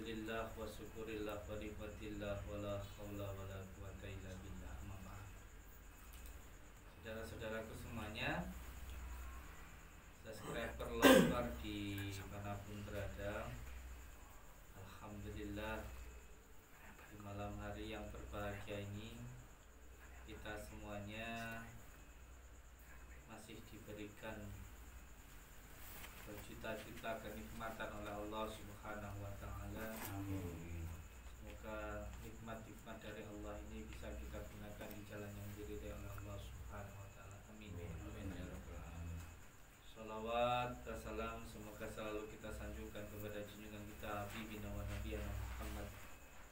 Alhamdulillah wa syukurillah wa nikmatillah wa la haula wa la quwata illa billah. Amma ba'd. Saudara-saudaraku semuanya, subscriber lover di manapun berada, alhamdulillah di malam hari yang berbahagia ini kita semuanya masih diberikan berjuta-juta kenikmatan oleh Allah Subhanahu wa taala. Amin. Semoga nikmat-nikmat dari Allah ini bisa kita gunakan di jalan yang diridhai oleh Allah Subhanahu wa taala. Amin. Amin ya rabbal alamin. Salawat dan salam semoga selalu kita sanjungkan kepada junjungan kita Habibina wa Nabiyana Muhammad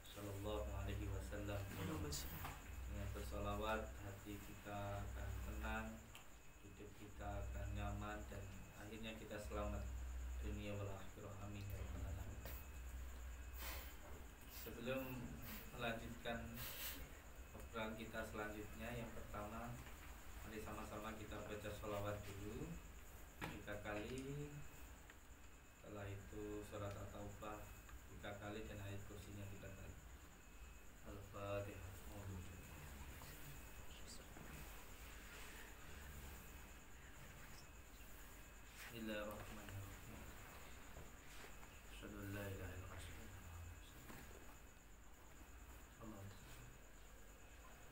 sallallahu alaihi wasallam. Dengan bersalawat hati kita akan tenang, hidup kita akan nyaman, dan akhirnya kita selamat dunia wal akhirah. Amin ya rabbal alamin. Sebelum melanjutkan obrolan kita selanjutnya, yang pertama mari sama-sama kita baca sholawat dulu 3 kali. Setelah itu surat At-Taubah 3 kali dan ayat kursinya 3 kali. Al-Fatihah. Bismillahirrahmanirrahim. Asyhadu an la ilaha illallah.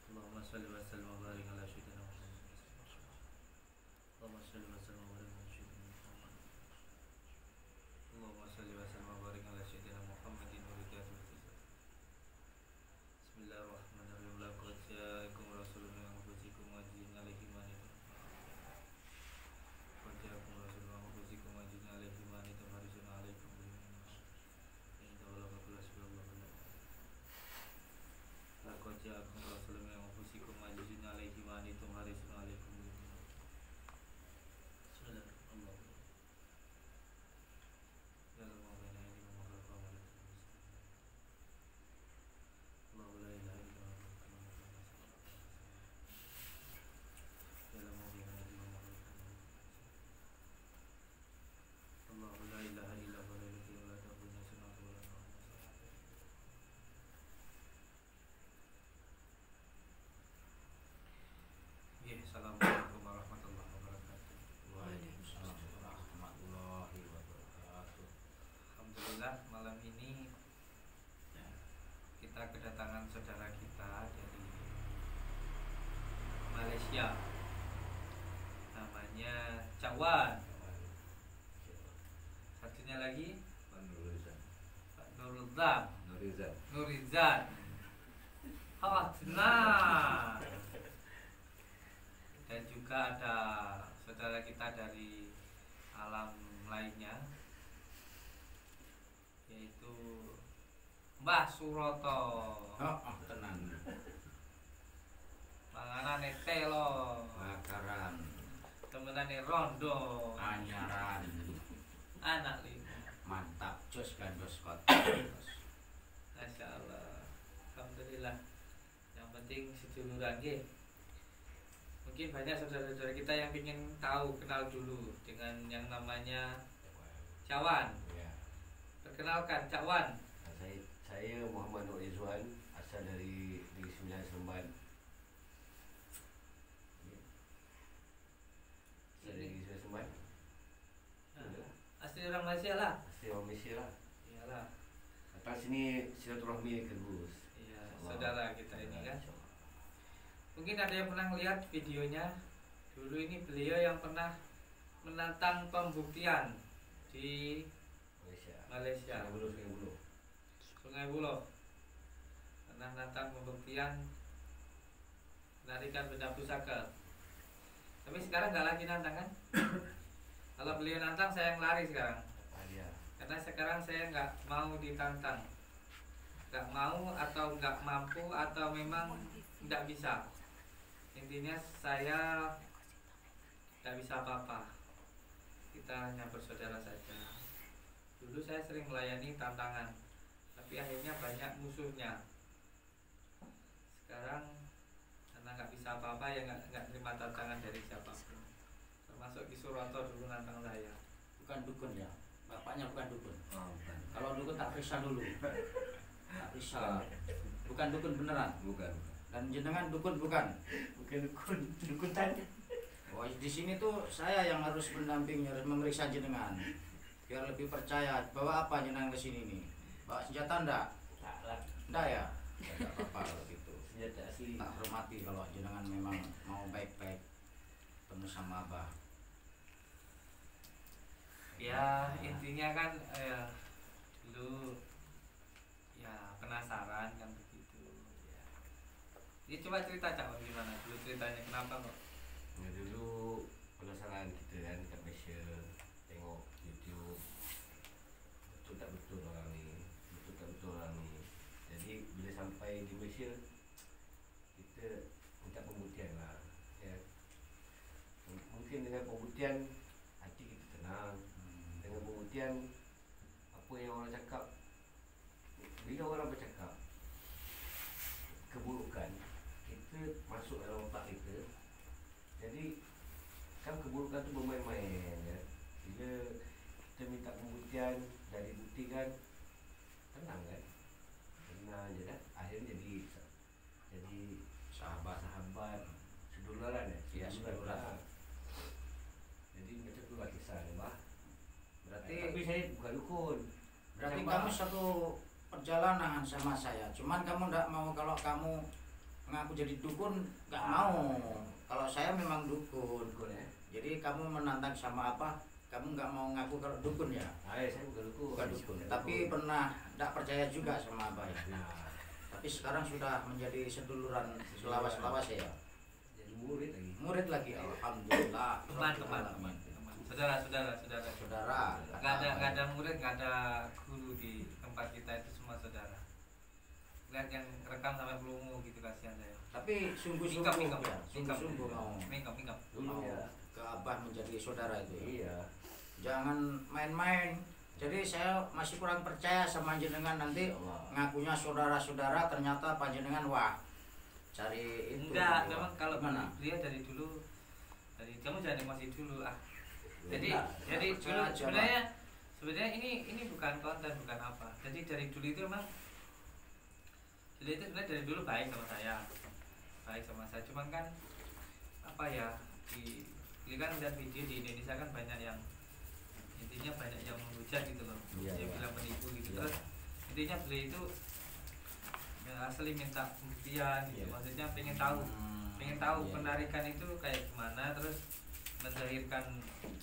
Allahumma shalli wa sallim wa barik ala sayyidina Muhammad. Allahumma shalli wa sallim wa barik ala sayyidina Muhammad. Allahumma shalli wa sallim wa barik ala sayyidina Muhammadin wa ridhatu wa tizat. Bismillahirrahmanirrahim. Laqad ja'akum rasulun min anfusikum azizun 'alaihi ma anittum. Qad ja'akum rasulun min anfusikum azizun 'alaihi ma anittum harisun 'alaikum bil mu'minin. Inna Allaha ghafurun. Laqad ja'akum rasulun min anfusikum azizun 'alaihi ma anittum harisun 'alaikum bil mu'minin. Subhanallah. Ya Allah, baina yadaykum wa khalfa wa la Allahu la ilaha illa huwa Ya Allah, baina yadaykum wa khalfa Allahu la ilaha illa huwa la ta'khudhuhu sinatun wa la nawm. Assalamualaikum warahmatullahi wabarakatuh. Waalaikumsalam warahmatullahi wabarakatuh. Alhamdulillah malam ini kita kedatangan saudara kita dari Malaysia, namanya Cawan. Satunya lagi Pak Nurizan. Nah, dan juga ada saudara kita dari alam lainnya, yaitu Mbah Suroto. Tenang. Panganane telo, Bakaran. temenane rondo, Anyaran. anak 5. Mantap. Jos gandos kot. Masya Allah. Alhamdulillah. Yang penting seduluran nggih. Mungkin banyak saudara-saudara kita yang ingin tahu, kenal dulu dengan yang namanya Cawan. Ya. Perkenalkan Cawan. Saya Muhammad Nur Izwan, asal dari Negeri Sembilan Seremban. Asal dari Negeri Sembilan Seremban. Asli orang Malaysia lah. Asli orang Malaysia lah. Iyalah. Datang sini silaturahmi ke Gus. Iya, saudara kita ini kan. Mungkin ada yang pernah lihat videonya. Dulu ini beliau yang pernah menantang pembuktian di Malaysia. Sungai Buloh. Pernah nantang pembuktian menarikan benda pusaka. Tapi sekarang nggak lagi nantang kan? Kalau beliau nantang, saya yang lari sekarang. Karena sekarang saya nggak mau ditantang, nggak mau atau nggak mampu atau memang nggak bisa. Intinya saya nggak bisa apa-apa. Kita hanya bersaudara saja. Dulu saya sering melayani tantangan, tapi akhirnya banyak musuhnya. Sekarang karena nggak bisa apa-apa, ya nggak terima tantangan dari siapapun. Termasuk di Suroto dulu nantang saya. Bukan dukun ya. Bapak bapaknya bukan dukun. Oh, bukan. Kalau dukun tak periksa dulu. Tak periksa. Bukan dukun beneran. Bukan. Dan jenengan dukun bukan? Bukan dukun. Dukun tanya. Oh, di sini tuh saya yang harus mendampingi, harus memeriksa jenengan. Biar lebih percaya. Bawa apa jenengan ke sini nih? Bawa senjata enggak? Tak lah. Enggak ya? Enggak apa-apa kalau gitu. Senjata asli. Tak hormati kalau jenengan memang mau baik-baik ketemu sama Abah. Ya intinya kan dulu ya penasaran kan begitu ya. Ini coba cerita Cak Wan, gimana dulu ceritanya, kenapa kok? Ya dulu penasaran kita kan kat Malaysia, tengok YouTube, betul tak betul orang ni, betul tak betul orang ni. Jadi bila sampai di Malaysia, kita minta pembuktian lah, ya. Mungkin dengan pembuktian hati kita tenang. Dengan pembuktian apa yang orang cakap, bila orang bercakap keburukan, kita masuk dalam otak kita. Jadi kan keburukan tu bermain-main ya. Bila kita minta pembuktian dan dibuktikan, tenang kan, tenang je dah. Akhirnya jadi sahabat seduluran ya. Ya, seduluran. Jadi macam tu lah kisah ni bah. Berarti Tapi saya bukan dukun. berarti Macam kamu bah. satu perjalanan sama saya. Cuman kamu enggak mau, kalau kamu ngaku jadi dukun enggak mau. Kalau saya memang dukun. Dukun ya. Jadi kamu menantang sama apa? Kamu nggak mau ngaku kalau dukun ya? Saya bukan dukun. Bukan dukun. Tapi pernah nggak percaya juga sama Abah ya? Nah, Tapi sekarang sudah menjadi seduluran selawas-selawas ya? jadi murid lagi. Murid lagi, alhamdulillah. Teman-teman, saudara. Saudara. Nggak ada murid, nggak ada guru di tempat kita, itu semua saudara. Lihat yang rekam sampai pelungu gitu, kasihan saya. Tapi sungguh-sungguh Mingkem. ya, sungguh-sungguh mau Mingkem. Dulu mau ya. ke Abah menjadi saudara itu. Ya? Iya. Jangan main-main. Jadi saya masih kurang percaya sama jenengan, nanti Allah. ngakunya saudara-saudara, ternyata panjenengan wah cari itu. Enggak, memang kalau mana? dia dari dulu, dari kamu jangan emosi dulu ah. Jadi Enggak, dulu percaya aja, sebenarnya ini bukan konten, bukan apa. Jadi dari dulu itu memang, jadi itu sebenarnya dari dulu baik sama saya, cuman kan apa ya, di kan lihat video di Indonesia kan banyak yang intinya banyak yang menghujat gitu loh, Iya, yang iya. bilang penipu gitu. Iya. Terus intinya beliau itu ya, asli minta pembuktian gitu, Iya. maksudnya pengen tahu Iya. penarikan itu kayak gimana, terus menzahirkan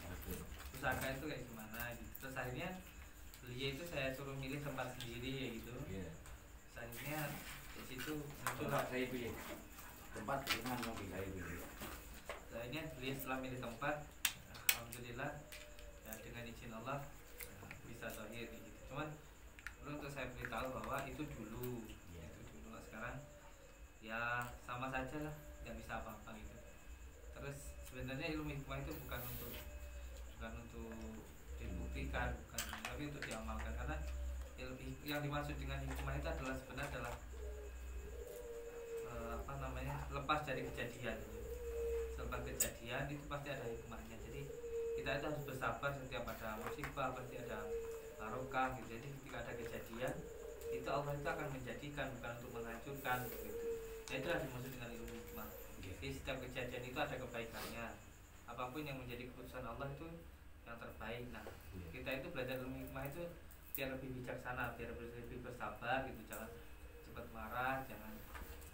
Betul. pusaka itu kayak gimana gitu. Terus akhirnya beliau itu saya suruh milih tempat sendiri ya gitu. Iya. Terus akhirnya di situ muncul Tempat saya pilih. Tempat dengan mungkin. Saya pilih. akhirnya beliau setelah milih tempat, alhamdulillah ya, dengan izin Allah bisa zahir gitu. Cuman perlu untuk saya beritahu bahwa itu dulu, Iya. itu dulu. Nah, sekarang ya sama saja lah, nggak bisa apa-apa gitu. Terus sebenarnya ilmu hikmah itu bukan untuk dibuktikan, bukan, tapi untuk diamalkan. Karena yang dimaksud dengan hikmah itu adalah sebenarnya adalah apa namanya, lepas dari kejadian. Selepas kejadian itu pasti ada hikmahnya. Jadi kita itu harus bersabar setiap ada musibah, pasti ada barokah gitu. Jadi ketika ada kejadian itu Allah itu akan menjadikan, bukan untuk menghancurkan gitu. Nah, itulah dimaksud dengan ilmu hikmah. Jadi setiap kejadian itu ada kebaikannya. Apapun yang menjadi keputusan Allah itu yang terbaik. Nah, kita itu belajar ilmu hikmah itu biar lebih bijaksana, biar lebih bersabar gitu. Jangan cepat marah, jangan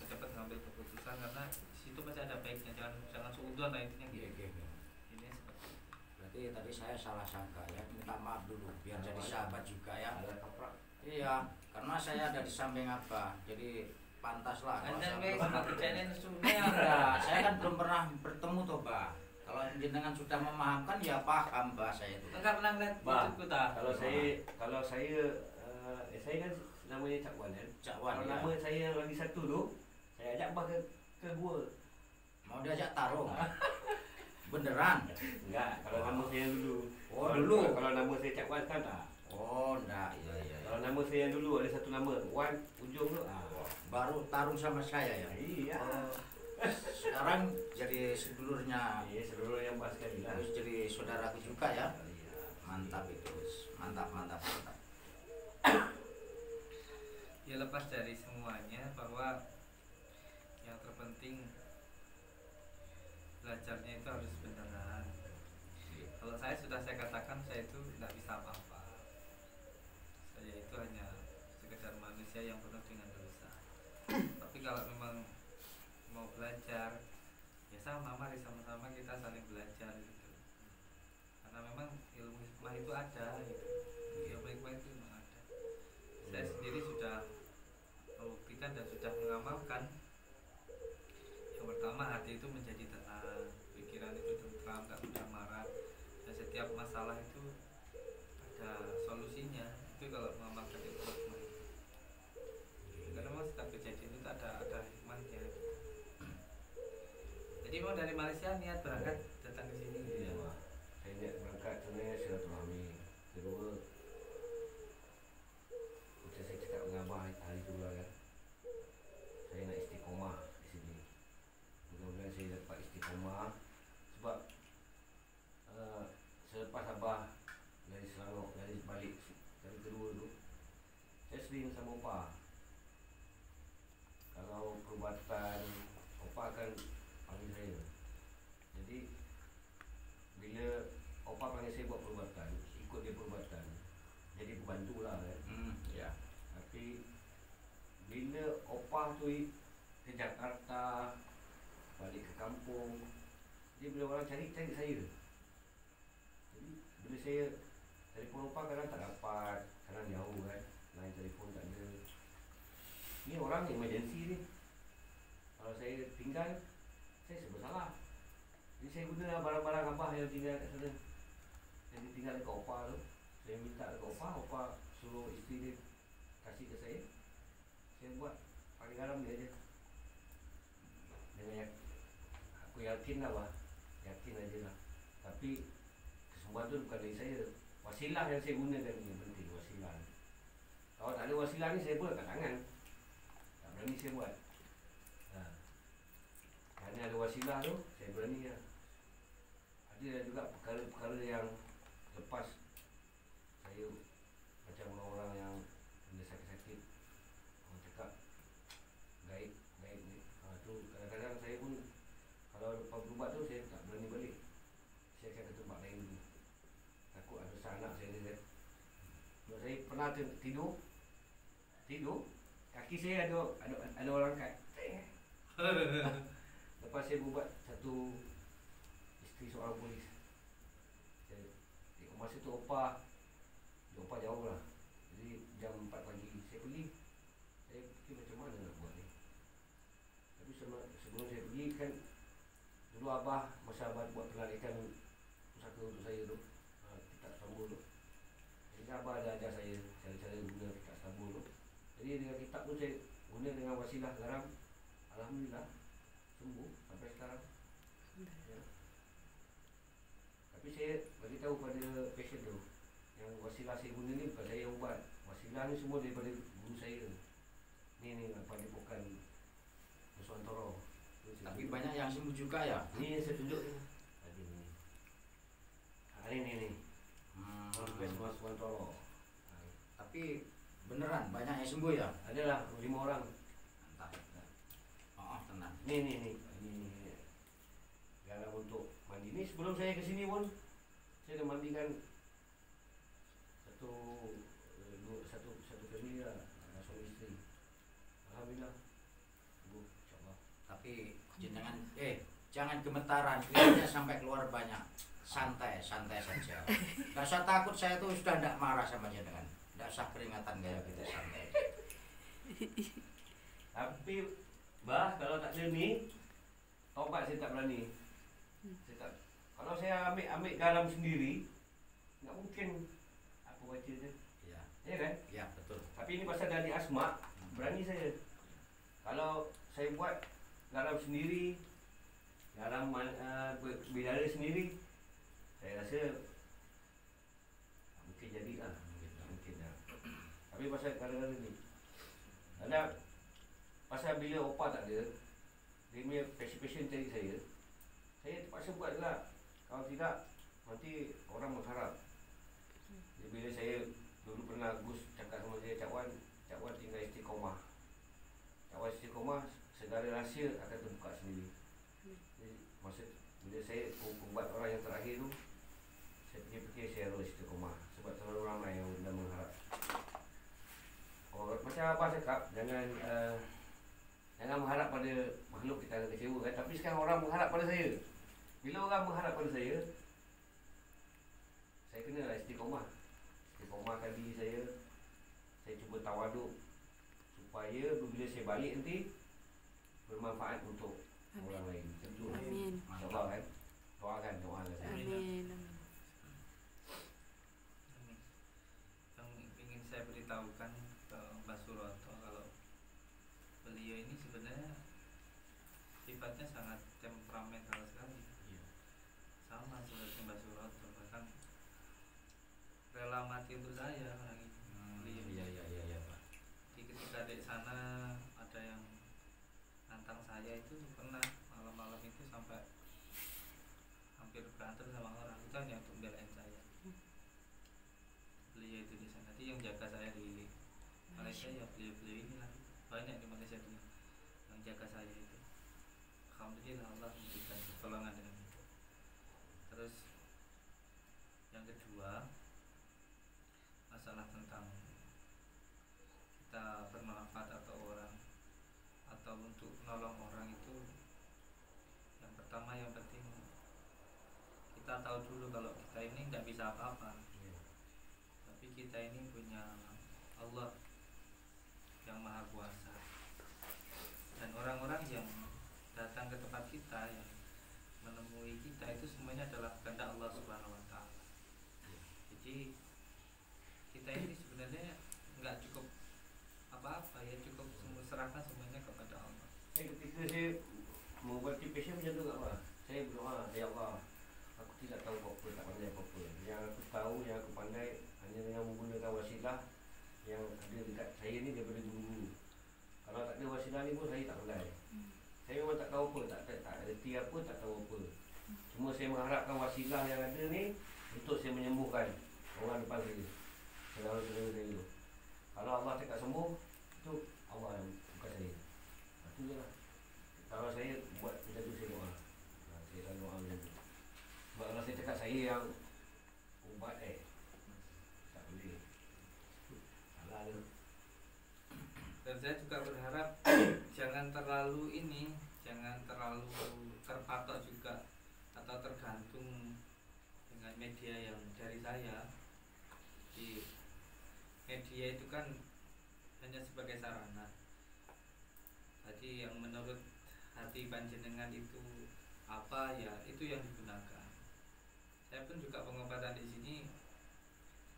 cepat ngambil keputusan, karena di situ pasti ada baiknya. Jangan suudzon lah intinya Iya, gitu. iya, iya. Ini seperti itu. Berarti tadi saya salah sangka ya, minta maaf dulu biar jadi sahabat juga ya. Ada kaprak. Iya, karena saya ada di samping Abah, jadi pantas lah kalau Anda saya wes belum pernah. kejadian Ya, sunnah. enggak, saya kan belum pernah bertemu toh, Bah. Kalau jenengan sudah memahamkan ya paham Bah saya itu. Enggak pernah ngeliat Bah, YouTube tak? Kalau saya saya kan namanya Cak Wan kan. Cak Wan, Kalau ya. nama saya yang lagi satu tu, saya ajak bah ke gua. Mau diajak tarung. Beneran? Enggak, kalau nama saya yang dulu. Oh, dulu. Kalau nama saya Cak Wan kan tak. Oh, enggak. Iya, iya. Kalau nama saya yang dulu ada satu nama, Wan ujung tu. Baru tarung sama saya ya. Iya. Sekarang jadi sedulurnya, Iya, seluruh yang bahas sekali lah. terus jadi saudaraku juga ya. Iya. Mantap itu. Mantap, mantap, mantap. Ya lepas dari semuanya bahwa yang terpenting belajarnya itu harus beneran. Kalau saya katakan saya itu nggak bisa apa-apa. Saya itu hanya sekedar manusia yang penuh dengan dosa. Tapi kalau memang mau belajar, ya mari sama-sama kita saling belajar gitu. Karena memang ilmu hikmah itu ada gitu. Ilmu hikmah itu memang ada. Saya sendiri sudah membuktikan dan sudah mengamalkan. Yang pertama, hati itu menjadi tenang, pikiran itu tentram, gak mudah marah, dan setiap masalah itu ada solusinya. Itu kalau mengamalkan ilmu hikmah itu. Karena memang setiap kejadian itu ada hikmahnya gitu. Jadi mau dari Malaysia niat berangkat datang ke sini gitu ya. Saya niat berangkat sebenarnya silaturahmi. Kedua, macam saya cakap dengan abah hari itu lah kan, saya nak istiqomah di sini. Mudah-mudahan saya dapat istiqomah. Sebab selepas abah dari Selangor, dari balik dari kedua tu, saya sering sama opah. Kalau perubatan, opah akan panggil saya. Jadi bila opah panggil saya buat perubatan, ikut dia perubatan, jadi pembantu lah kan. Ya. Tapi bila opah tu ke Jakarta, balik ke kampung, dia bila orang cari saya. Jadi bila saya telefon opah kadang tak dapat, kadang jauh kan, line telefon tak ada. Ni orang emergency ni, kalau saya tinggal, saya serba salah. Jadi saya guna barang-barang abah yang tinggal kat sana. Jadi tinggal dekat opah tu, saya minta dekat opah suruh isteri dia kasih ke saya. Saya buat pakai garam dia je. Dengan aku yakin lah bah, yakin aja lah. Tapi kesembuhan tu bukan dari saya. Wasilah yang saya gunakan ni yang penting, wasilah. Kalau tak ada wasilah ni saya buat kat tangan, tak berani saya buat. Kerana ada wasilah tu, saya berani lah. Ada juga perkara-perkara yang lepas saya macam orang-orang yang benda sakit-sakit, orang cakap gaib ni, tu kadang-kadang saya pun kalau lepas berubat tu saya tak berani balik. Saya akan ke tempat lain dulu, takut ada anak saya ni kan. Sebab saya pernah tidur kaki saya ada orang kat. Lepas saya berubat satu isteri seorang polis, saya tengok masa tu opah jauh lah. Jadi jam 4 pagi saya pergi. Saya fikir macam mana nak buat ni. Tapi sebelum saya pergi kan, dulu abah, masa abah buat penarikan pusaka untuk saya tu, kitab Stambul tu, jadi abah ada ajar saya cara-cara guna kitab Stambul tu. Jadi dengan kitab tu saya guna dengan wasilah garam. Alhamdulillah sembuh sampai sekarang ya. Tapi saya bagi tahu pada pasien tu, yang wasilah saya guna ni bukan saya yang ubat. Wasilah ni semua daripada guru saya. Ni apa dia bukan Nuswantoro. Tapi banyak yang sembuh juga ya. Ni yang saya tunjuk ni. Tadi ni. Ni. Bukan Nuswantoro. Tapi beneran banyak yang sembuh ya. Adalah 5 orang. Mantap. Oh, tenang. Ni garam untuk mandi. Ni sebelum saya ke sini pun saya dah mandikan satu family lah, suami isteri. Alhamdulillah sembuh insyaAllah. Tapi jangan gemetaran, keringatnya sampai keluar banyak. Santai saja. Gak usah takut, saya tuh sudah tidak marah sama jenengan. Tidak usah keringatan kayak gitu, santai. Tapi bah, kalau tak ada ni, taubat saya tak berani. Kalau saya ambil garam sendiri, tak mungkin aku baca je. Ya kan? Ya, betul. Tapi ini pasal dari asma, berani saya. Kalau saya buat garam sendiri, garam bidara sendiri, saya rasa mungkin jadilah. Mungkin dah. Tapi pasal kadang-kadang ni, pasal bila opah tak ada, dia punya passion cari saya terpaksa buat juga. Kalau tidak, nanti orang mengharap. Jadi bila saya dulu pernah Gus cakap sama saya, Cak Wan tinggal istiqomah. Cak Wan istiqomah, segala rahsia akan terbuka sendiri. Jadi, maksud bila saya buat orang yang terakhir tu, saya fikir saya harus istiqomah. Sebab terlalu ramai yang dah mengharap. Macam Abah cakap, jangan mengharap pada makhluk kita akan kecewa kan. Tapi sekarang orang mengharap pada saya. Bila orang mengharap pada saya kenalah istiqomah. Istiqomahkan diri saya. Saya cuba tawaduk supaya bila saya balik nanti bermanfaat untuk orang lain. Tentu. Amin. InsyaAllah kan. Doakan saya. Amin. Yang ingin saya beritahukan ke Mbak Suroto, kalau beliau ini sebenarnya sifatnya sangat temperamental sekali. Sama seperti Mbak Suroto, bahkan rela mati untuk saya orang ini. Iya Pak. Jadi ketika di sana ada yang nantang saya itu pernah malam-malam itu sampai hampir berantem sama orang, itu hanya untuk belain saya. Beliau itu di sana, jadi yang jaga saya di Malaysia ya beliau ini lah, banyak di Malaysia itu yang jaga saya itu. Alhamdulillah Allah memberikan pertolongan dengan itu. Terus yang kedua, masalah tentang kita bermanfaat atau orang atau untuk menolong orang itu, yang pertama yang penting kita tahu dulu kalau kita ini nggak bisa apa-apa, tapi kita ini punya Allah yang maha kuasa, dan orang-orang yang datang ke tempat kita, yang menemui kita itu semuanya adalah kehendak Allah Subhanahu Wa Taala. Jadi kita ini sebenarnya nggak cukup apa-apa ya, cukup serahkan semuanya kepada Allah. Ketika saya membuat passion macam tu, apa? Saya berdoa, ya Allah, aku tidak tahu apa-apa, tak pandai apa-apa. Yang aku tahu, yang aku pandai hanya dengan menggunakan wasilah yang ada dekat saya ni daripada dulu. Kalau tak ada wasilah ni pun saya tak pandai. Saya memang tak tahu apa, tak reti apa, tak tahu apa. Cuma saya mengharapkan wasilah yang ada ni untuk saya menyembuhkan orang depan saya, saudara-saudara saya. Kalau Allah cakap sembuh, itu Allah yang bukan saya. Itu je lah. Kalau saya buat macam tu, saya doa. Saya akan doa macam tu. Sebab kalau saya cakap saya yang ubat, tak boleh. Salah tu. Dan saya juga berharap jangan terlalu terpatok juga atau tergantung dengan media yang dari saya. Di media itu kan hanya sebagai sarana. Jadi yang menurut hati panjenengan itu apa ya, itu yang digunakan. Saya pun juga pengobatan di sini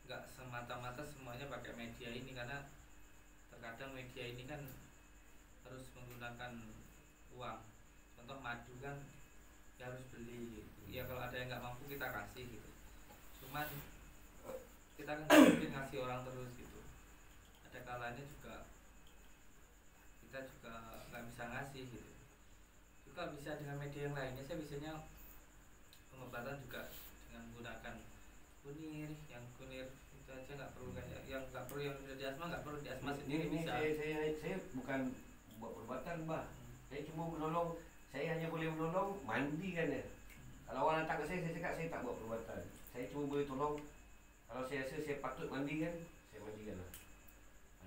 nggak semata-mata semuanya pakai media ini, karena terkadang media ini kan harus menggunakan uang. Contoh madu kan ya harus beli gitu. Ya kalau ada yang nggak mampu kita kasih gitu. Cuman kita kan nggak mungkin ngasih orang terus gitu. Ada kalanya juga kita juga nggak bisa ngasih gitu. Juga bisa dengan media yang lainnya. Saya biasanya pengobatan juga dengan menggunakan kunir, yang kunir itu aja, nggak perlu kayak yang nggak perlu yang udah di asma, nggak perlu di asma sendiri Ini bisa. saya bukan buat perubatan, Mbah. Saya cuma menolong. Saya hanya boleh menolong mandikan dia. Kalau orang datang ke saya cakap saya tak buat perubatan. Saya cuma boleh tolong. Kalau saya rasa saya patut mandikan, saya mandikan lah.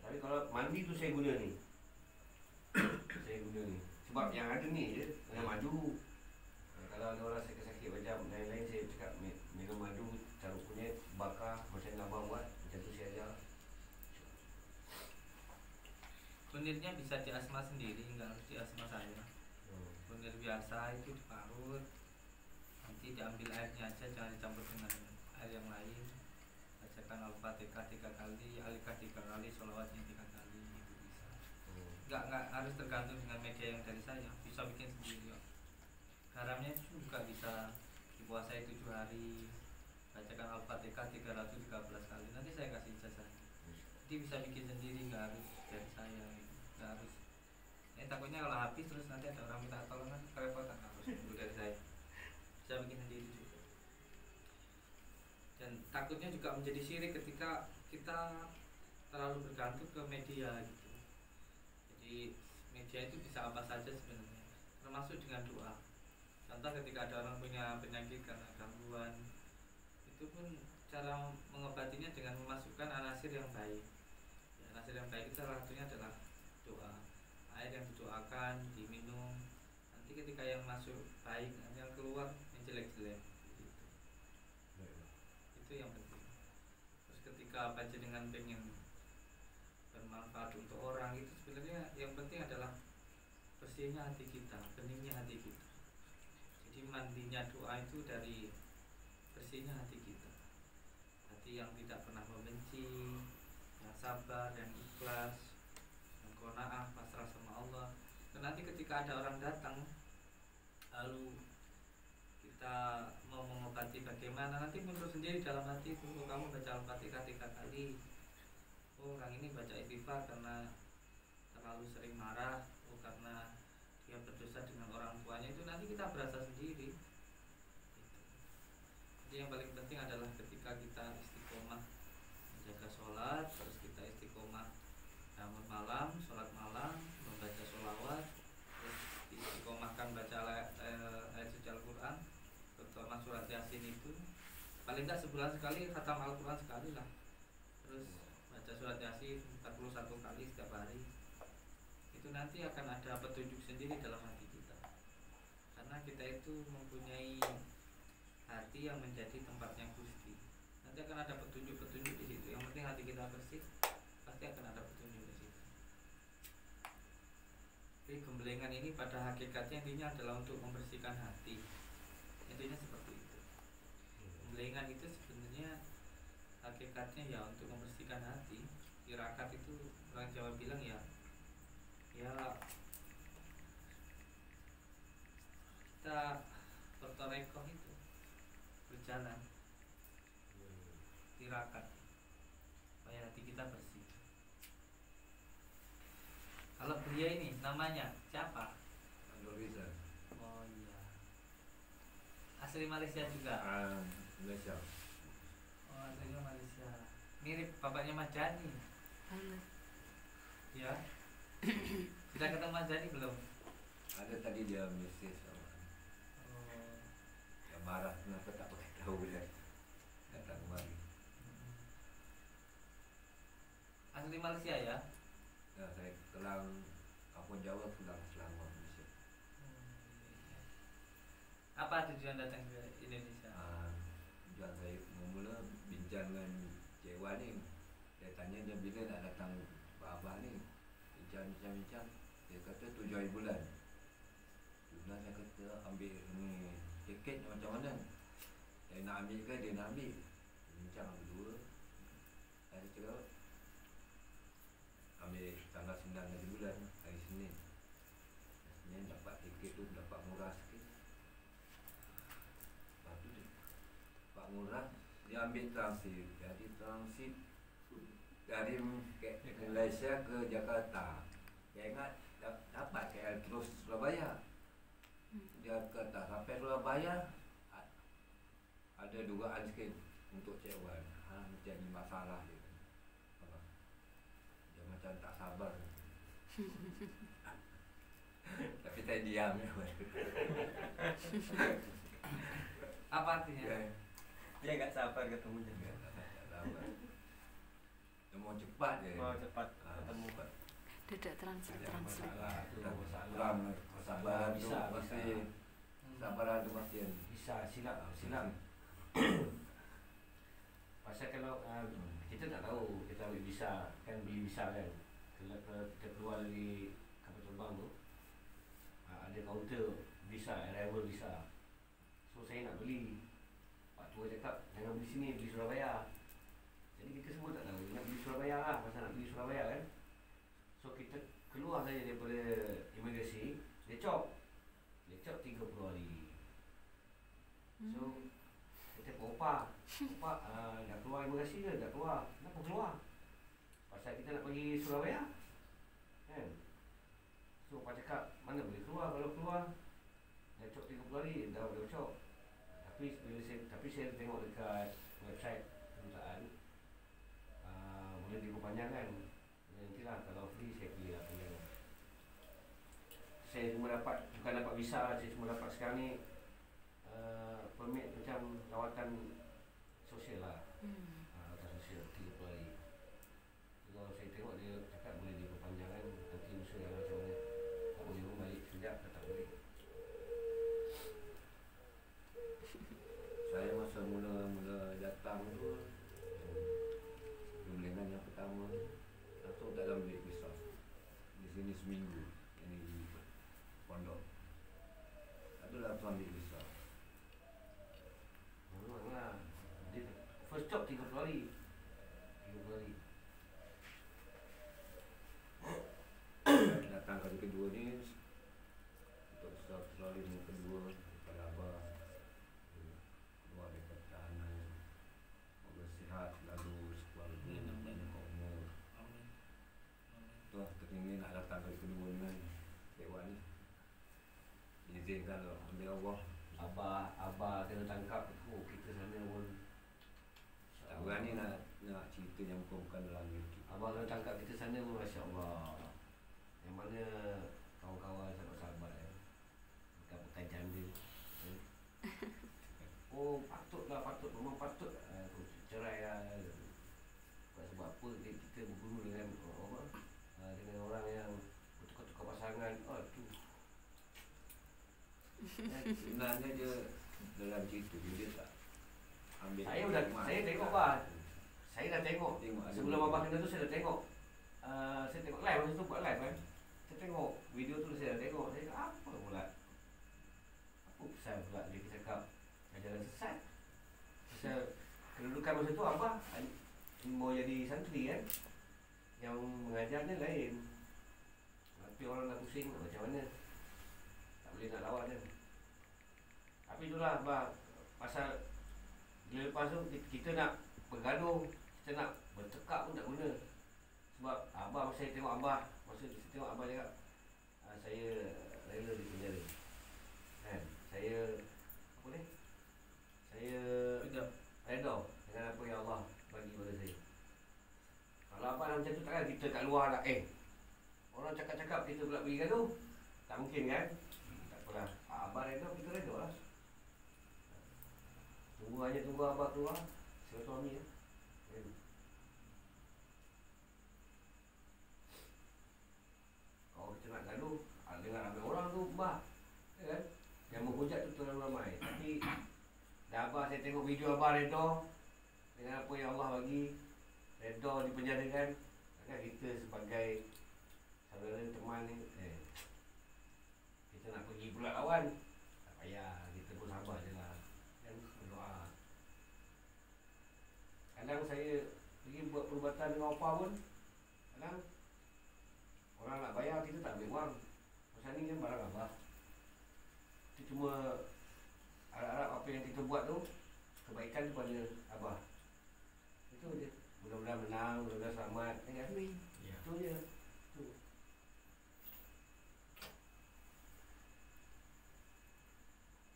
Tapi kalau mandi tu saya guna ni. Saya guna ni. Sebab yang ada ni je, dengan madu. Kalau ada orang sakit-sakit macam lain-lain, saya cakap minum madu, carut kunyit, bakar, macam yang abang buat. Macam tu saya ajar. Kunirnya bisa di asma sendiri, nggak harus di asma saya. Kunir biasa itu diparut, nanti diambil airnya aja, jangan dicampur dengan air yang lain. Bacakan Al-Fatihah 3 kali, Al-Ikhlas 3 kali, sholawatnya 3 kali, itu bisa. Nggak harus tergantung dengan media yang dari saya, bisa bikin sendiri kok. Garamnya juga bisa dipuasai 7 hari. Bacakan Al-Fatihah 313 kali, nanti saya kasih ijazah. Jadi bisa bikin sendiri, nggak harus dari saya, nggak harus. Takutnya kalau habis terus nanti ada orang minta tolong kan kerepotan, harus nunggu dari saya. Bisa bikin sendiri juga. Dan Dan takutnya juga menjadi syirik ketika kita terlalu bergantung ke media gitu. Jadi media itu bisa apa saja sebenarnya, termasuk dengan doa. Contoh ketika ada orang punya penyakit karena gangguan, itu pun cara mengobatinya dengan memasukkan anasir yang baik. Ya, anasir yang baik itu salah satunya adalah doa. Air yang didoakan diminum, nanti ketika yang masuk baik, nanti yang keluar yang jelek-jelek gitu. Itu yang penting. Terus ketika panjenengan pengen bermanfaat untuk orang, itu sebenarnya yang penting adalah bersihnya hati kita, beningnya hati kita. Jadi mandinya doa itu dari bersihnya hati kita, hati yang tidak pernah membenci, yang sabar, yang ikhlas, yang qanaah, pasrah sama Allah. Dan nanti ketika ada orang datang, lalu kita mau mengobati bagaimana, nanti muncul sendiri dalam hati itu. Oh, kamu baca Al-Fatihah 3 kali. Oh, orang ini baca istighfar karena terlalu sering marah. Oh, karena dia berdosa dengan orang tuanya. Itu nanti kita berasa sendiri. Jadi yang paling penting adalah ketika kita istiqomah menjaga sholat, terus kita istiqomah bangun malam, sholat malam, membaca sholawat, terus istiqomahkan baca ayat suci Al-Quran, terutama surat Yasin itu paling tidak sebulan sekali, khatam Al-Quran sekali lah. Terus baca surat Yasin 41 kali setiap hari. Itu nanti akan ada petunjuk sendiri dalam hati kita, karena kita itu mempunyai hati yang menjadi tempatnya Gusti. Nanti akan ada petunjuk-petunjuk di situ. Yang penting hati kita bersih, pasti akan ada petunjuk di situ. Jadi gembelengan ini pada hakikatnya intinya adalah untuk membersihkan hati. Intinya seperti itu. Gembelengan itu sebenarnya hakikatnya ya untuk membersihkan hati. Tirakat itu orang Jawa bilang ya kita bertorekoh itu berjalan tirakat supaya hati kita bersih. Kalau beliau ini namanya siapa? Nurisa. Oh iya, asli Malaysia juga. Malaysia. Oh, aslinya Malaysia. Mirip bapaknya Mas Jani. Halo. Ya. Sudah ketemu Mas Jani belum? Ada tadi dia message sama. Oh. Dia marah kenapa tak pakai tahu dia. Datang kemari. Asli Malaysia ya? Nah, saya pulang kampung Jawa, pulang selama Malaysia. Apa tujuan datang ke Indonesia? Tujuan saya mula bincang dengan Cewa ni. Dia tanya dia bila nak datang Abah ni. Bincang. Dia kata 7 hari bulan. 7 bulan saya kata ambil ni tiket macam mana. Dia nak ambil ke dia nak ambil. Bincang berdua. Saya cakap ambil tanggal 9 hari bulan, hari Senin. Senin dapat tiket tu dapat murah sikit. Lepas tu dapat murah, dia ambil transit. Jadi transit dari Malaysia ke Jakarta. Dia ingat dapat KL terus Surabaya. Dia kata sampai Surabaya ada dugaan sikit untuk Cik Wan. Jadi masalah dia. Dia macam tak sabar. Tapi saya diam. Apa artinya? Dia nggak sabar ketemunya. Tak sabar. Dia mau cepat je. Mau cepat ketemu. Tidak translate. Kurang sabar tu Bisa. masih sabar tu masih Bisa silap. Pasal kalau kita tak tahu kita ambil visa, kan beli visa kan. Kalau kita keluar dari kapal terbang tu, ada kaunter visa, arrival visa. So saya nak beli. Pak tua cakap jangan beli sini, beli Surabaya. Jadi kita semua tak tahu, nak beli Surabaya lah, pasal nak beli Surabaya kan. So kita keluar saja daripada imigrasi, dia cop 30 hari. So kita Pak nak keluar imigrasi ke? Tak keluar. Kenapa keluar? Pasal kita nak pergi Surabaya kan. So Pak cakap mana boleh keluar. Kalau keluar dah cop 30 hari, dah cop. Tapi saya tengok dekat website perusahaan, boleh diperpanjangkan. Nantilah kalau free saya pilih lah panjang. Saya cuma dapat, bukan dapat visa, saya cuma dapat sekarang ni permit macam lawatan sosial lah. Lawatan sosial 30 hari. Kalau saya tengok dia cakap boleh diperpanjangkan, nanti usaha yang macam mana. Tak boleh pun balik sekejap, tak boleh. Saya masa mula datang tu Pemilihan yang pertama langsung tak dalam bilik visa. Di sini seminggu yang di pondok. Tak ada langsung ambil visa. Memanglah. Dia first job 30 hari. 30 hari. Datang kali kedua ni untuk selalu yang kedua kepada Abah keluar daripada tahanan, semoga sihat lalu sekeluarga banyak umur. Tu lah teringin nak datang kali kedua ni kan. Dewan ni izinkan ambil Allah. Abah kena tangkap tu kita sana pun Tak berani nak cerita yang bukan dalam YouTube. Abah kena tangkap kita sana pun Masya Allah. Yang mana kawan-kawan sahabat-sahabat bukan janda. Oh patutlah, memang patut cerai lah. Sebab apa kita berguru dengan dengan orang yang bertukar-tukar pasangan. Tu Sebenarnya dia dalam cerita dia tak ambil. Saya tengok bah. Saya dah tengok ada sebelum abang kena tu saya dah tengok. Saya tengok live masa tu buat live kan. Saya tengok video tu saya dah tengok. Saya cakap apa pula? Apa pasal pula dia cakap ajaran sesat? Pasal kedudukan masa tu abah mau jadi santri kan. Yang mengajarnya lain. Tapi orang dah pusing macam mana? Tak boleh nak lawan kan. Tapi itulah abah, pasal bila lepas tu kita nak bergaduh, kita nak bertekak pun tak guna. Sebab abah, masa saya tengok abah, cakap saya rela di penjara kan. Saya apa ni, saya reda dengan apa yang Allah bagi pada saya. Kalau abah macam tu takkan kita kat luar nak orang cakap-cakap kita pula pergi gaduh. Tak mungkin kan. Tak apalah, abah reda, kita reda lah. Tunggu abah keluar silaturahmi ya. Kalau kita nak gaduh dengan ramai orang tu bah, kan? Yang menghujat tu terlalu ramai. Tapi dah abah, saya tengok video abah reda dengan apa yang Allah bagi, reda dipenjarakan. Takkan kita sebagai saudara teman ni kita nak pergi pula lawan. Tak payah, kita pun sabar je lah. Berdoa. Kadang saya pergi buat perubatan dengan opah pun, kadang orang nak bayar, kita tak ambil wang. Pasal ni kan barang abah. Kita cuma harap-harap apa yang kita buat tu kebaikan kepada abah. Itu je. Mudah-mudahan menang, mudah-mudahan selamat, kan? Ya. Itu je. Itu.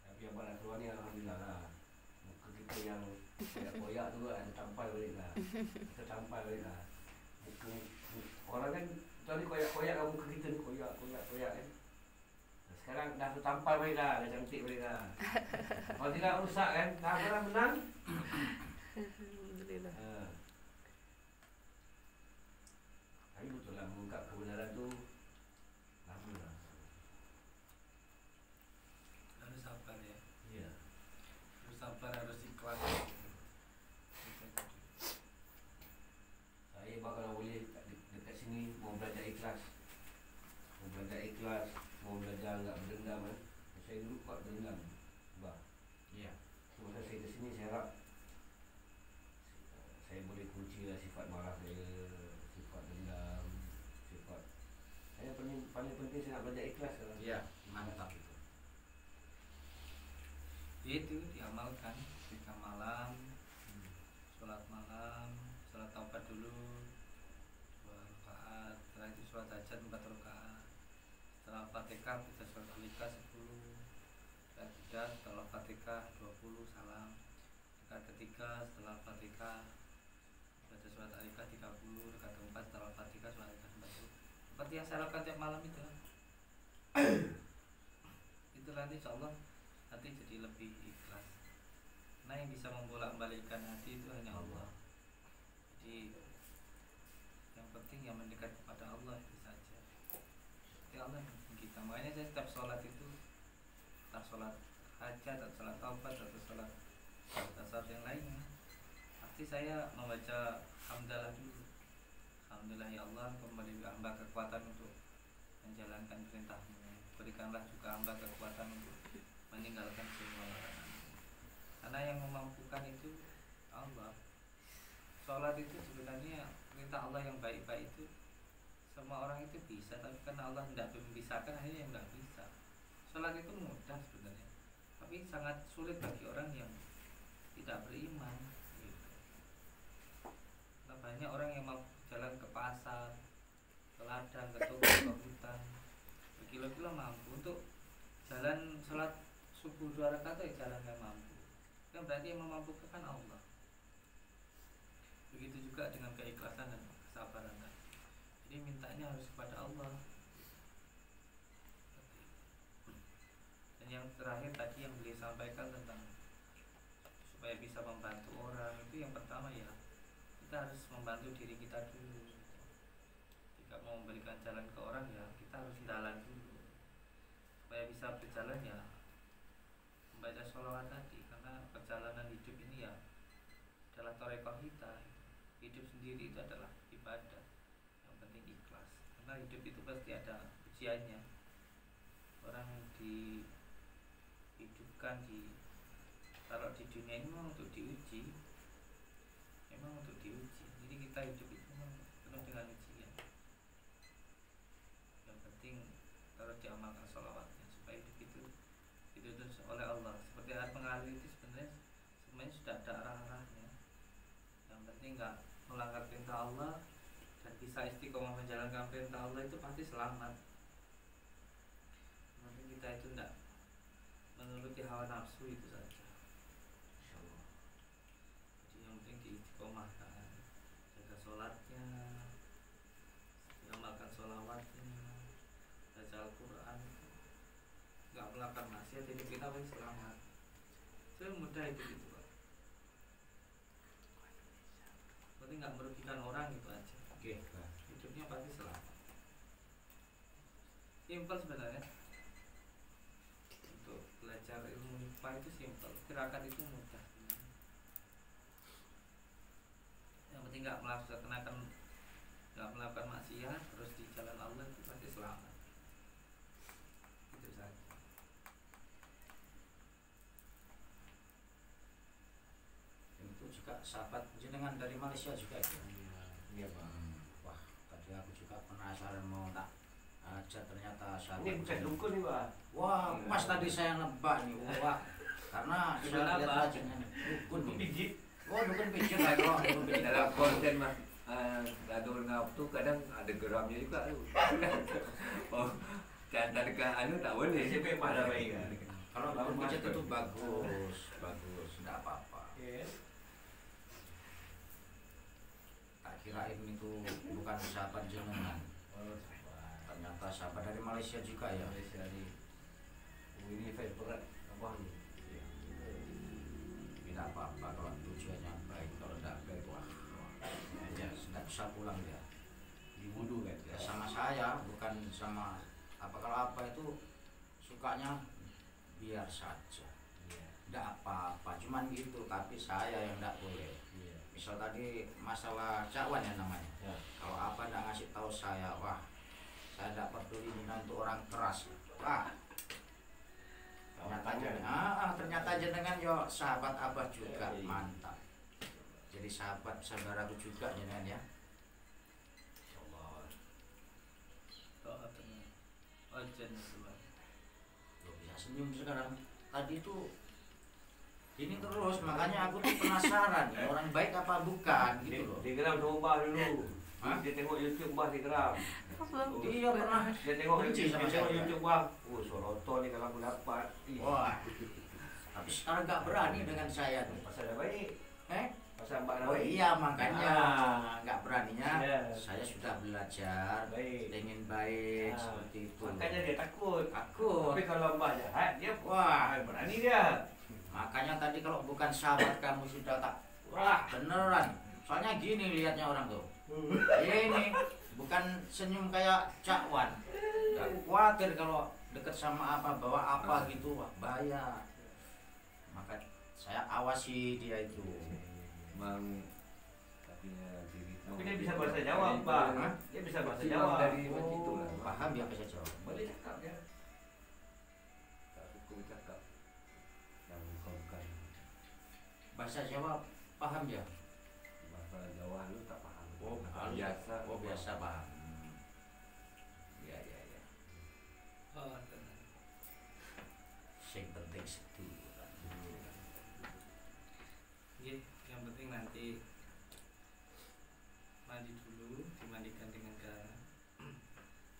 Tapi abah nak keluar ni alhamdulillah lah. Muka kita yang koyak tu ada tampal balik lah. Kita tampal balik lah. Muka orang kan tadi koyak-koyak kan, muka kita ni koyak kan. Sekarang dah tertampal balik dah cantik balik dah. Kalau tidak rusak kan. Dah sekarang menang. Alhamdulillah. Tapi betul lah, mengungkap kebenaran tu lama lah. Harus sabar ya. Ya. Harus sabar, harus ikhlas. Saya kalau boleh dekat sini mau belajar ikhlas. Mau belajar enggak berdendam kan. Saya dulu kuat berdendam. Bah. Ya. Masa saya ke sini saya harap saya boleh kunci lah sifat marah saya, sifat dendam, sifat saya paling penting saya nak belajar ikhlas sekarang. Ya, mantap itu. Itu diamalkan ketika malam, sholat malam, sholat taubat dulu 2 rakaat, setelah itu sholat hajat 4 rakaat, setelah Fatihah kita sholat Al-Ikhlas 10, setelah setelah Fatihah 20 salam, rakaat ketiga setelah Fatihah baca surat Al-Ikhlas 30, rakaat keempat setelah Fatihah surat Al-Ikhlas 40. Seperti yang saya lakukan tiap malam itu. Itu nanti insyaallah nanti jadi lebih ikhlas. Nah, yang bisa membolak-balikkan hati itu hanya Allah. Jadi yang penting yang mendekat kepada Allah itu saja. Ya Allah kita. Makanya saya setiap sholat itu, tak sholat hajat atau sholat taubat atau sholat tasawuf yang lainnya, pasti saya membaca hamdalah dulu. Alhamdulillah ya Allah, kembali hamba kekuatan untuk menjalankan perintahmu. Berikanlah juga hamba kekuatan untuk meninggalkan semua larangan. Karena yang memampukan itu Allah. Sholat itu sebenarnya perintah Allah yang baik-baik itu semua orang itu bisa, tapi karena Allah tidak memisahkan akhirnya yang tidak bisa. Sholat itu mudah sebenarnya, tapi sangat sulit bagi orang yang tidak beriman gitu. Nah, banyak orang yang mau jalan ke pasar, ke ladang, ke toko, ke hutan berkilo-kilo mampu untuk jalan sholat subuh 2 rakaat ya jalan yang mampu. Kan berarti yang memampukan kan Allah. Begitu juga dengan keikhlasan dan kesabaran. Jadi mintanya harus kepada Allah. Dan yang terakhir tadi yang beliau sampaikan tentang supaya bisa membantu orang, itu yang pertama ya kita harus membantu diri kita dulu. Jika mau memberikan jalan ke orang ya kita harus jalan dulu. Supaya bisa berjalan ya membaca sholawat tadi, karena perjalanan hidup ini ya adalah torekoh kita. Hidup sendiri itu adalah ibadah. Yang penting ikhlas. Karena hidup itu pasti ada ujiannya. Orang dihidupkan taruh di dunia ini memang untuk diuji. Memang untuk diuji. Jadi kita hidup itu memang penuh dengan ujian. Yang penting harus diamalkan sholawatnya supaya hidup itu dituntun oleh Allah. Seperti air mengalir itu sebenarnya sudah ada arah-arahnya. Yang penting nggak melanggar perintah Allah dan bisa istiqomah menjalankan perintah Allah, itu pasti selamat. Nanti kita itu tidak menuruti hawa nafsu itu saja. Insyaallah. Jadi yang penting diistiqomahkan, jaga sholatnya, mengamalkan sholawatnya, baca Al-Quran, nggak melakukan maksiat, hidup kita pasti selamat. Itu mudah itu gitu. Nggak merugikan orang gitu aja. Oke. Hidupnya pasti selamat. Simpel sebenarnya. Untuk belajar ilmu IPA itu simpel. Gerakan itu mudah. Yang penting nggak melakukan maksiat, terus di jalan Allah itu pasti selamat. Itu saja. Itu juga sahabat jenengan dari Malaysia juga ya? Iya Pak. Wah, tadi aku juga penasaran mau tak ajak, ternyata sahabat Ini bukan dukun nih Pak. wah, pas tadi saya nebak nih. Wah, karena Dukun saya lihat apa? wajahnya nih. Dukun nih. Pijit. Oh, dukun pijit lah kok. Dukun pijit. Dalam konten Mas lagu ngap tuh kadang ada geramnya juga tuh. Oh, jangan ke anu tak boleh. Siapa yang pada baik? Kalau dukun pijit itu bagus, bagus, tidak apa-apa. Tak kirain itu bukan sahabat jenengan. Ternyata sahabat dari Malaysia juga ya. Malaysia nih. Ini fans berat abang nih. Tidak apa-apa kalau tujuannya baik, kalau tidak baik wah ya tidak bisa pulang dia. Dibudu kan. Ya sama saya, bukan sama apa, kalau apa itu sukanya biar saja. Tidak apa-apa, cuman gitu, tapi saya yang tidak boleh. Misal tadi masalah cakwan ya namanya. Ya. Kalau apa tidak ngasih tahu saya, wah saya tidak peduli ini untuk orang keras. Wah ternyata jenengan yo sahabat abah juga, mantap. Jadi sahabat saudaraku juga jenengan ya. Allah. Doakan ojen keluar. Lo bisa senyum sekarang. Tadi itu ini terus, makanya aku tuh penasaran nih, orang baik apa bukan gitu loh. Dia geram sama Mbah dulu. Hah? Dia tengok YouTube Mbah dia geram. Dia pernah Dia tengok benci sama dia tengok saya. YouTube Bang. Oh, Soroto ni kalau aku dapat. Wah, Tapi sekarang nggak berani dengan saya tuh. Pas ada baik, pas mbak Oh iya makanya nggak beraninya. Iya. Saya sudah belajar, Baik. ingin baik Ah, seperti itu. makanya dia takut. Takut. Tapi kalau mbak jahat, dia Wah, berani dia. makanya tadi kalau bukan sahabat kamu sudah tak. Wah beneran. Soalnya gini lihatnya orang tuh. Ini bukan senyum kayak cakwan. Gak khawatir kalau deket sama apa bawa apa gitu, wah bahaya. Maka saya awasi dia itu. Mang katanya diri Tapi dia bisa bahasa Jawa, Pak. Dia bisa bahasa Jawa. dari itu lah. Paham ya bahasa Jawa. Boleh cakap ya. Tak hukum cakap yang kau bukan Bahasa Jawa paham ya? bahasa Jawa lu tak paham. Oh, Bahasa biasa. Oh biasa paham. Ya ya ya. Oh, tenang. Sing penting setu. Oke, yang penting nanti mandi dulu, dimandikan dengan garam.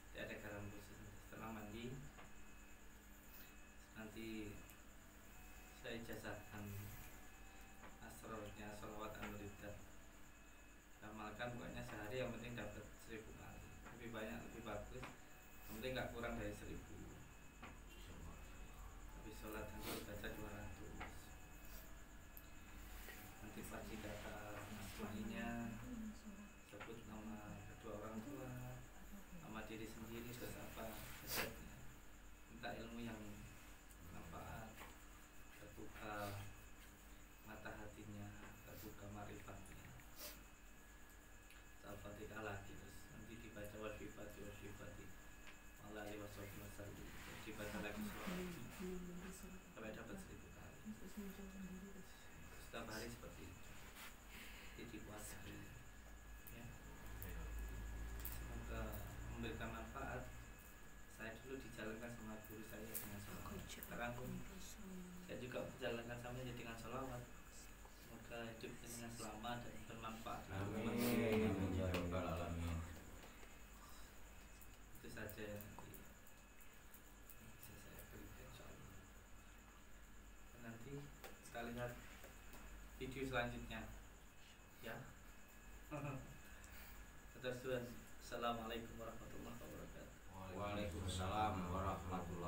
Tidak ada garam khusus. Setelah mandi, nanti saya ijazahkan asrornya sholawat an-nuridat. Amalkan pokoknya sehari yang penting dapat 1000 kali. Lebih banyak lebih bagus. Yang penting nggak kurang dari 1000. Tapi sholat nanti baca 200. Nanti pasti data asmainya, sebut nama kedua orang tua, nama diri sendiri, terus apa hajatnya. Minta ilmu yang bermanfaat, terbuka mata hatinya, terbuka marifatnya. Al-Fatihah lagi, terus nanti dibaca wasifati malah lewat wasallim, dibaca lagi sampai dapat 1000 kali. Setiap hari seperti itu. Jadi puasa ya. Semoga memberikan manfaat. Saya dulu dijalankan sama guru saya dengan sholawat. Sekarang pun saya juga dijalankan sama dia dengan sholawat. Semoga hidupnya dengan selamat dan bermanfaat. Amin. Amin ya rabbal alamin. Itu saja yang nanti bisa saya berikan insyaallah. Dan nanti kita lihat video selanjutnya ya. Assalamualaikum warahmatullahi wabarakatuh. Waalaikumsalam warahmatullahi